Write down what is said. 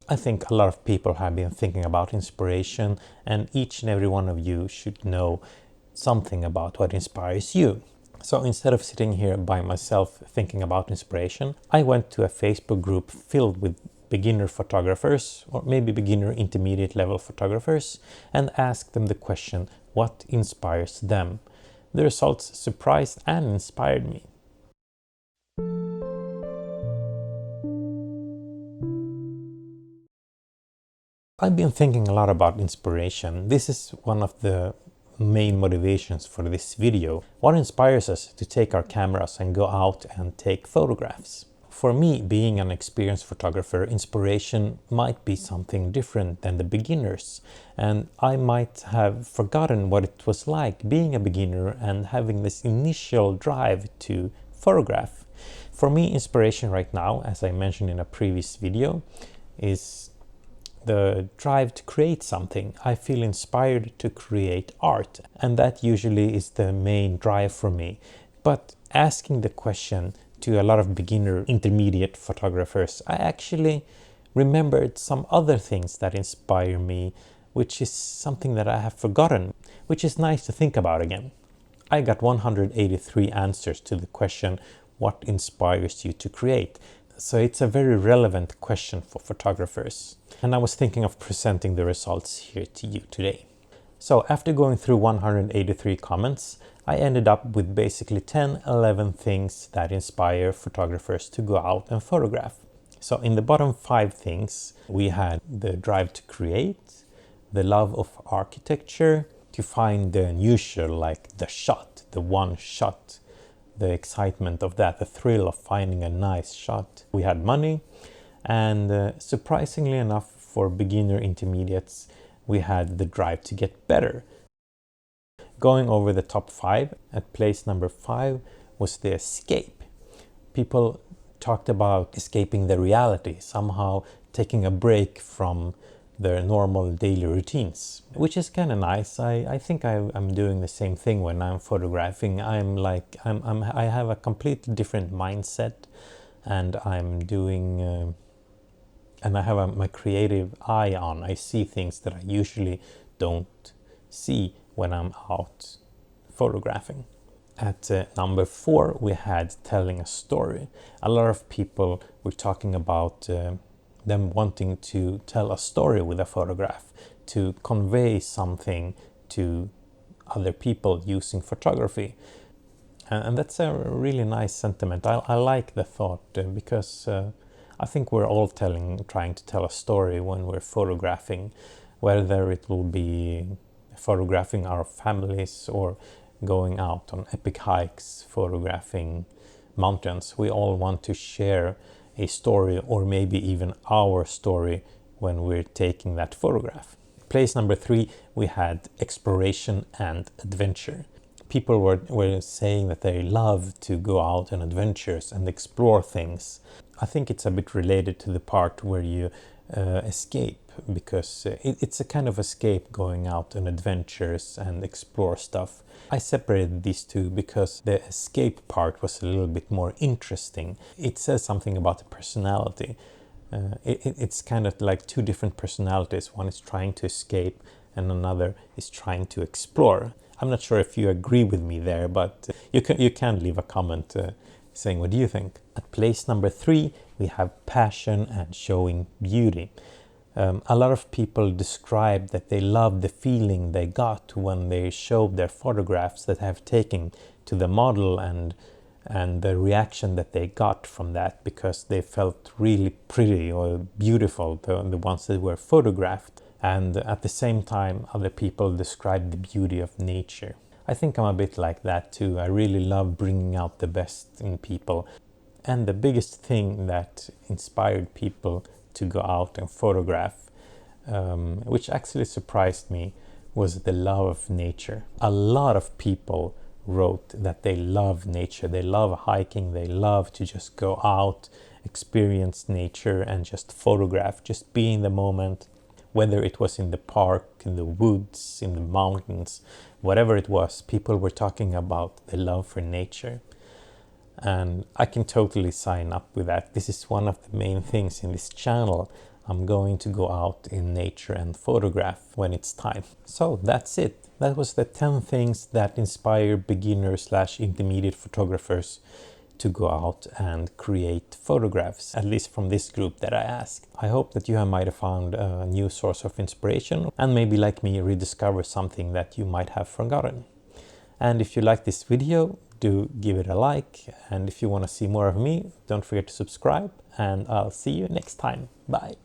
I think a lot of people have been thinking about inspiration, and each and every one of you should know something about what inspires you. So instead of sitting here by myself thinking about inspiration, I went to a Facebook group filled with beginner photographers, or maybe beginner intermediate level photographers, and asked them the question, what inspires them? The results surprised and inspired me. I've been thinking a lot about inspiration. This is one of the main motivations for this video. What inspires us to take our cameras and go out and take photographs? For me, being an experienced photographer, inspiration might be something different than the beginners, and I might have forgotten what it was like being a beginner and having this initial drive to photograph. For me, inspiration right now, as I mentioned in a previous video, is the drive to create something. I feel inspired to create art, and that usually is the main drive for me. But asking the question to a lot of beginner intermediate photographers, I actually remembered some other things that inspire me, which is something that I have forgotten, which is nice to think about again. I got 183 answers to the question, what inspires you to create? So it's a very relevant question for photographers. And I was thinking of presenting the results here to you today. So after going through 183 comments, I ended up with basically 11 things that inspire photographers to go out and photograph. So in the bottom 5 things, we had the drive to create, the love of architecture, to find the unusual, like the shot, the one shot, the excitement of that, the thrill of finding a nice shot. We had money, and surprisingly enough for beginner intermediates, we had the drive to get better. Going over the top 5, at place number 5 was the escape. People talked about escaping the reality, somehow taking a break from their normal daily routines, which is kind of nice. I think I'm doing the same thing when I'm photographing. I have a completely different mindset, and I'm doing and I have my creative eye on. I see things that I usually don't see when I'm out photographing. At number 4, we had telling a story. A lot of people were talking about them wanting to tell a story with a photograph, to convey something to other people using photography. And that's a really nice sentiment. I like the thought because I think we're all trying to tell a story when we're photographing, whether it will be photographing our families or going out on epic hikes, photographing mountains. We all want to share a story, or maybe even our story, when we're taking that photograph. Place number 3, we had exploration and adventure. People were saying that they love to go out on adventures and explore things. I think it's a bit related to the part where you escape, because it's a kind of escape, going out on adventures and explore stuff. I separated these two because the escape part was a little bit more interesting. It says something about the personality. It's kind of like two different personalities. One is trying to escape and another is trying to explore. I'm not sure if you agree with me there, but you can leave a comment saying what do you think. At place number 3, we have passion and showing beauty. A lot of people describe that they love the feeling they got when they showed their photographs that they have taken to the model, and the reaction that they got from that, because they felt really pretty or beautiful, the ones that were photographed. And at the same time, other people describe the beauty of nature. I think I'm a bit like that too. I really love bringing out the best in people. And the biggest thing that inspired people to go out and photograph, which actually surprised me, was the love of nature. A lot of people wrote that they love nature, they love hiking, they love to just go out, experience nature and just photograph, just be in the moment, whether it was in the park, in the woods, in the mountains, whatever it was. People were talking about the love for nature. and I can totally sign up with that. This is one of the main things in this channel. I'm going to go out in nature and photograph when it's time. So that's it. That was the 10 things that inspire beginner/intermediate photographers to go out and create photographs, at least from this group that I asked. I hope that you might have found a new source of inspiration and maybe, like me, rediscover something that you might have forgotten. And if you like this video, do give it a like. And if you want to see more of me, don't forget to subscribe, and I'll see you next time. Bye.